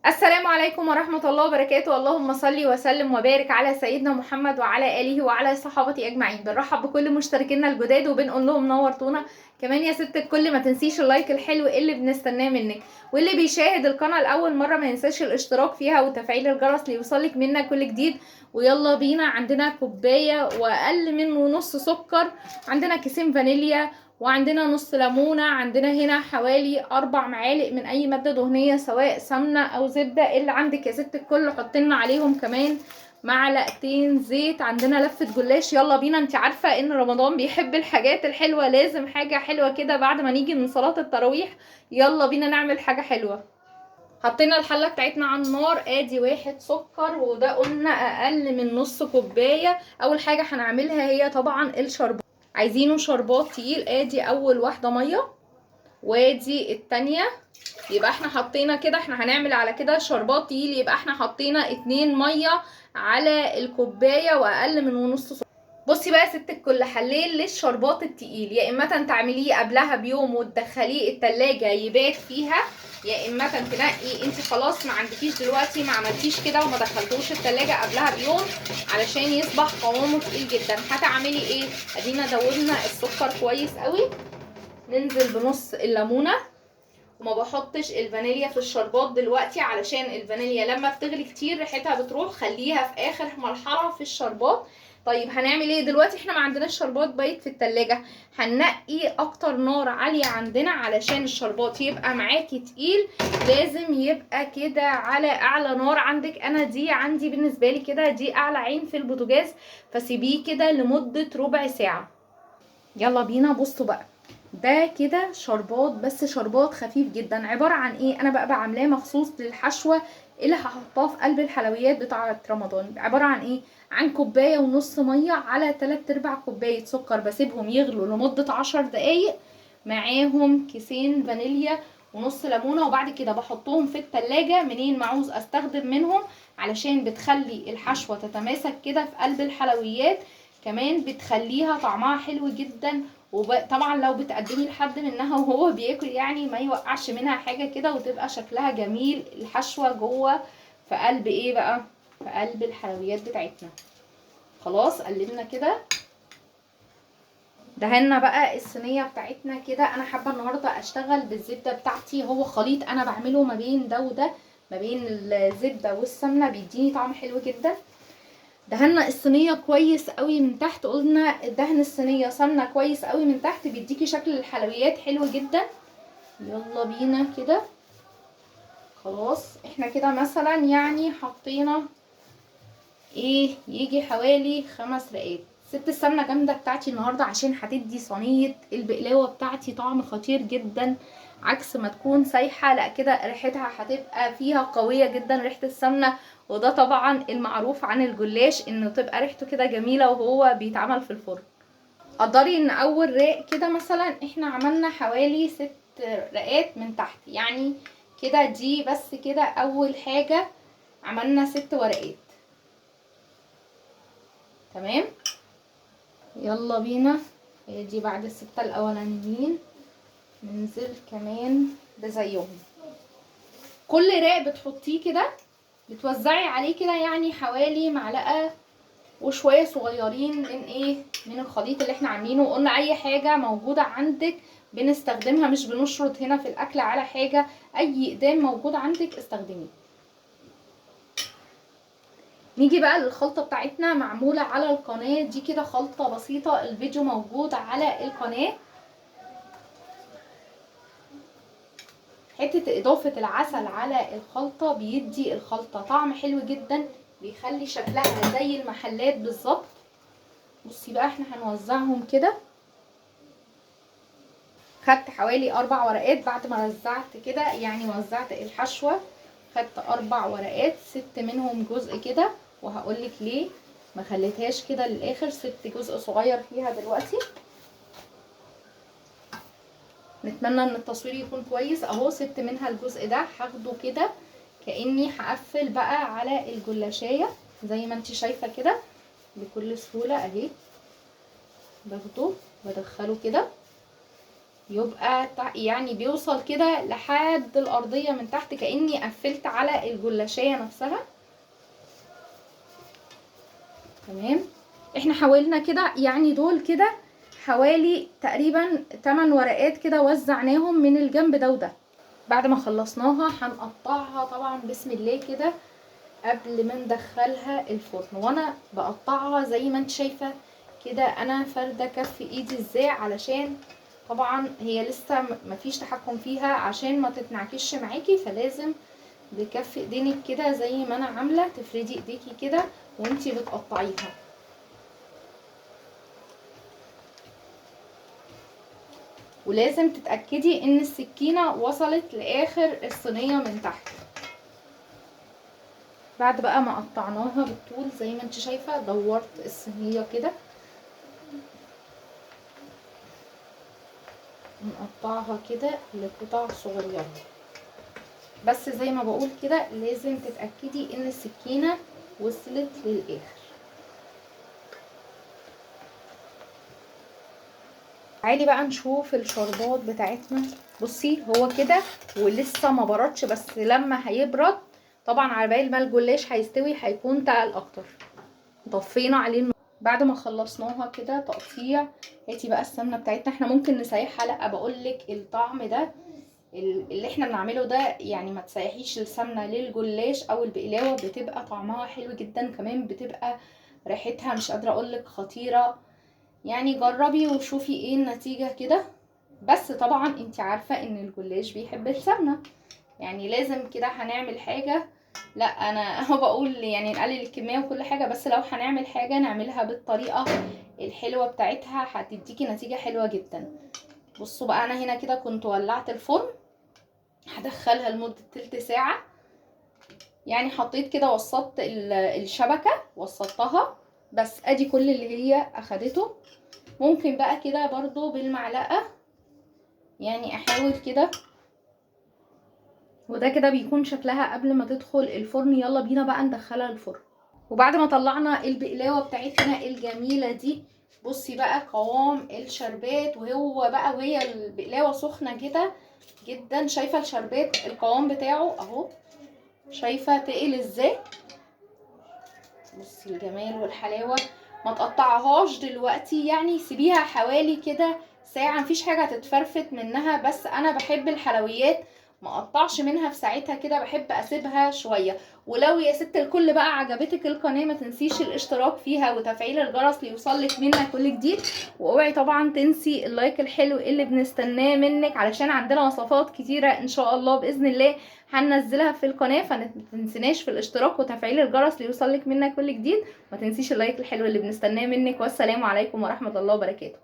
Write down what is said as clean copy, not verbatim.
السلام عليكم ورحمة الله وبركاته. اللهم صل وسلم وبارك على سيدنا محمد وعلى آله وعلى صحابته أجمعين. بنرحب بكل مشتركينا الجداد وبنقول لهم نورتونا. كمان يا ست الكل ما تنسيش اللايك الحلو اللي بنستناه منك، واللي بيشاهد القناة لأول مرة ما ينساش الاشتراك فيها وتفعيل الجرس ليوصلك منا كل جديد. ويلا بينا، عندنا كوباية وأقل منه نص سكر، عندنا كيسين فانيليا، وعندنا نص ليمونة، عندنا هنا حوالي 4 معالق من اي مادة دهنية سواء سمنة او زبدة اللي عندك يا ست الكل. حطينا عليهم كمان معلقتين زيت، عندنا لفة جلاش. يلا بينا، انت عارفة ان رمضان بيحب الحاجات الحلوة، لازم حاجة حلوة كده بعد ما نيجي من صلاة التراويح. يلا بينا نعمل حاجة حلوة. حطينا الحلة بتاعتنا على النار، ادي 1 سكر، وده قلنا اقل من نص كوباية. اول حاجة هنعملها هي طبعا الشربات، عايزينه شربات تقيل. ادي اول واحدة مية، وادي التانية. يبقى احنا حطينا كده، احنا هنعمل على كده شربات تقيل، يبقى احنا حطينا 2 مية على الكوباية واقل من ونص سكر. بصي بقى يا ست الكل، حلين للشربات التقيل، يا اما تعمليه قبلها بيوم وتدخليه التلاجة يبات فيها، يا اما تنقي انت خلاص ما عندكيش دلوقتي، ما عملتيش كده وما دخلتوش التلاجة قبلها بيوم علشان يصبح قوامه تقيل جدا. هتعملي ايه؟ ادينا دوبنا السكر كويس قوي، ننزل بنص الليمونه. وما بحطش الفانيليا في الشربات دلوقتي علشان الفانيليا لما بتغلي كتير ريحتها بتروح، خليها في اخر مرحله في الشربات. طيب هنعمل ايه دلوقتي؟ احنا ما عندناش شربات بايت في التلاجة، هننقي اكتر نار عاليه عندنا علشان الشربات يبقى معاكي تقيل. لازم يبقى كده على اعلى نار عندك. انا دي عندي بالنسبه لي كده دي اعلى عين في البوتاجاز، فسيبيه كده لمده ربع ساعه. يلا بينا، بصوا بقى، ده كده شربات، بس شربات خفيف جدا. عبارة عن ايه؟ انا بقى عاملاه مخصوص للحشوة اللي هحطها في قلب الحلويات بتاعة رمضان. عبارة عن ايه؟ عن كوباية ونص مية على 3/4 كوباية سكر، بسيبهم يغلوا لمدة 10 دقايق، معاهم كيسين فانيليا ونص ليمونة، وبعد كده بحطهم في التلاجة منين ما عاوز استخدم منهم، علشان بتخلي الحشوة تتماسك كده في قلب الحلويات. كمان بتخليها طعمها حلو جدا. وطبعا لو بتقدمي لحد منها وهو بياكل يعني ما يوقعش منها حاجه كده، وتبقى شكلها جميل. الحشوه جوه في قلب ايه بقى؟ في قلب الحلويات بتاعتنا. خلاص قلبنا كده، دهنا بقى الصينيه بتاعتنا كده. انا حابه النهارده اشتغل بالزبده بتاعتي، هو خليط انا بعمله ما بين ده وده، ما بين الزبده والسمنه، بيديني طعم حلو جدا. دهنا الصينيه كويس قوي من تحت، قلنا دهن الصينيه سمنه كويس قوي من تحت بيديكي شكل الحلويات حلو جدا. يلا بينا كده. خلاص احنا كده مثلا يعني حطينا ايه، يجي حوالي 5 رقات. ست السمنه جامده بتاعتي النهارده عشان هتدي صينيه البقلاوه بتاعتي طعم خطير جدا، عكس ما تكون سايحه. لا كده ريحتها هتبقى فيها قويه جدا، ريحه السمنه. وده طبعا المعروف عن الجلاش انه تبقى ريحته كده جميله وهو بيتعمل في الفرن. قدري ان اول رق كده مثلا احنا عملنا حوالي 6 رقات من تحت، يعني كده دي بس كده اول حاجة عملنا 6 ورقات. تمام. يلا بينا، دي بعد ال6 الاولانيين ننزل كمان بزيهم. كل رق بتحطيه كده بتوزعي عليه كده يعني حوالي معلقة وشويه صغيرين من ايه، من الخليط اللي احنا عاملينه. وقلنا اي حاجه موجوده عندك بنستخدمها، مش بنشرط هنا في الاكل على حاجه، اي اقدام موجود عندك استخدميه. نيجي بقى للخلطه بتاعتنا، معموله على القناه دي كده خلطه بسيطه، الفيديو موجود على القناه. حته اضافه العسل على الخلطه بيدي الخلطه طعم حلو جدا، بيخلي شكلها زي المحلات بالظبط. بصي بقى، احنا هنوزعهم كده. خدت حوالي 4 ورقات بعد ما وزعت كده، يعني وزعت الحشوة. خدت 4 ورقات، سبت منهم جزء كده، وهقولك ليه ما خليتهاش كده للاخر، سبت جزء صغير فيها دلوقتي. نتمنى ان التصوير يكون كويس اهو. سبت منها الجزء ده، هاخده كده كاني هقفل بقى على الجلاشية زي ما انت شايفة كده بكل سهولة اهي. باخده بدخله كده يبقى يعني بيوصل كده لحد الارضية من تحت، كأني قفلت على الجلاشية نفسها. تمام. احنا حاولنا كده يعني دول كده حوالي تقريبا 8 ورقات كده وزعناهم من الجنب ده وده. بعد ما خلصناها هنقطعها طبعا بسم الله كده قبل ما ندخلها الفرن. وانا بقطعها زي ما انت شايفه كده، انا فارده كف ايدي ازاي علشان طبعا هي لسه مفيش تحكم فيها عشان ما تتنعكش معاكي، فلازم بكف ايدينك كده زي ما انا عامله تفردي ايديكي كده وانتي بتقطعيها. ولازم تتأكدي ان السكينة وصلت لاخر الصينية من تحت. بعد بقى ما قطعناها بالطول زي ما انت شايفة دورت الصينية كده، نقطعها كده لقطع صغيرة. بس زي ما بقول كده لازم تتأكدي ان السكينة وصلت للاخر. تعالي بقى نشوف الشربات بتاعتنا. بصي هو كده ولسه ما بردش، بس لما هيبرد طبعا على بال ما الجلاش هيستوي هيكون تقل اكتر. طفينا عليه النار. بعد ما خلصناها كده تقطيع، هاتي بقى السمنه بتاعتنا. احنا ممكن نسيحها، لا بقولك الطعم ده اللي احنا بنعمله ده يعني ما تسيحيش السمنه للجلاش او البقلاوه، بتبقى طعمها حلو جدا، كمان بتبقى ريحتها مش قادره اقولك خطيره. يعني جربي وشوفي ايه النتيجه كده. بس طبعا انت عارفه ان الجلاش بيحب السمنه، يعني لازم كده هنعمل حاجه. لا انا هو بقول يعني نقلل الكميه وكل حاجه، بس لو هنعمل حاجه نعملها بالطريقه الحلوه بتاعتها هتديكي نتيجه حلوه جدا. بصوا بقى انا هنا كده كنت ولعت الفرن، هدخلها لمده تلت ساعه. يعني حطيت كده وسطت الشبكه وسطتها، بس ادي كل اللي هي اخدته. ممكن بقى كده برضو بالمعلقه يعني احاول كده، وده كده بيكون شكلها قبل ما تدخل الفرن. يلا بينا بقى ندخلها الفرن. وبعد ما طلعنا البقلاوه بتاعتنا الجميله دي، بصي بقى قوام الشربات وهي البقلاوه سخنه كده جدا. شايفه الشربات القوام بتاعه اهو، شايفه تقل ازاي؟ بصي الجمال والحلاوه. ما تقطعهاش دلوقتي، يعني سيبيها حوالي كده ساعه، مفيش حاجه هتتفرفت منها، بس انا بحب الحلويات ما اقطعش منها في ساعتها كده، بحب اسيبها شويه. ولو يا ست الكل بقى عجبتك القناه ما تنسيش الاشتراك فيها وتفعيل الجرس ليوصلك منا كل جديد. واوعي طبعا تنسي اللايك الحلو اللي بنستناه منك، علشان عندنا وصفات كتيره ان شاء الله باذن الله هننزلها في القناه، فمتنسيناش في الاشتراك وتفعيل الجرس ليوصلك منا كل جديد. ما تنسيش اللايك الحلو اللي بنستناه منك. والسلام عليكم ورحمه الله وبركاته.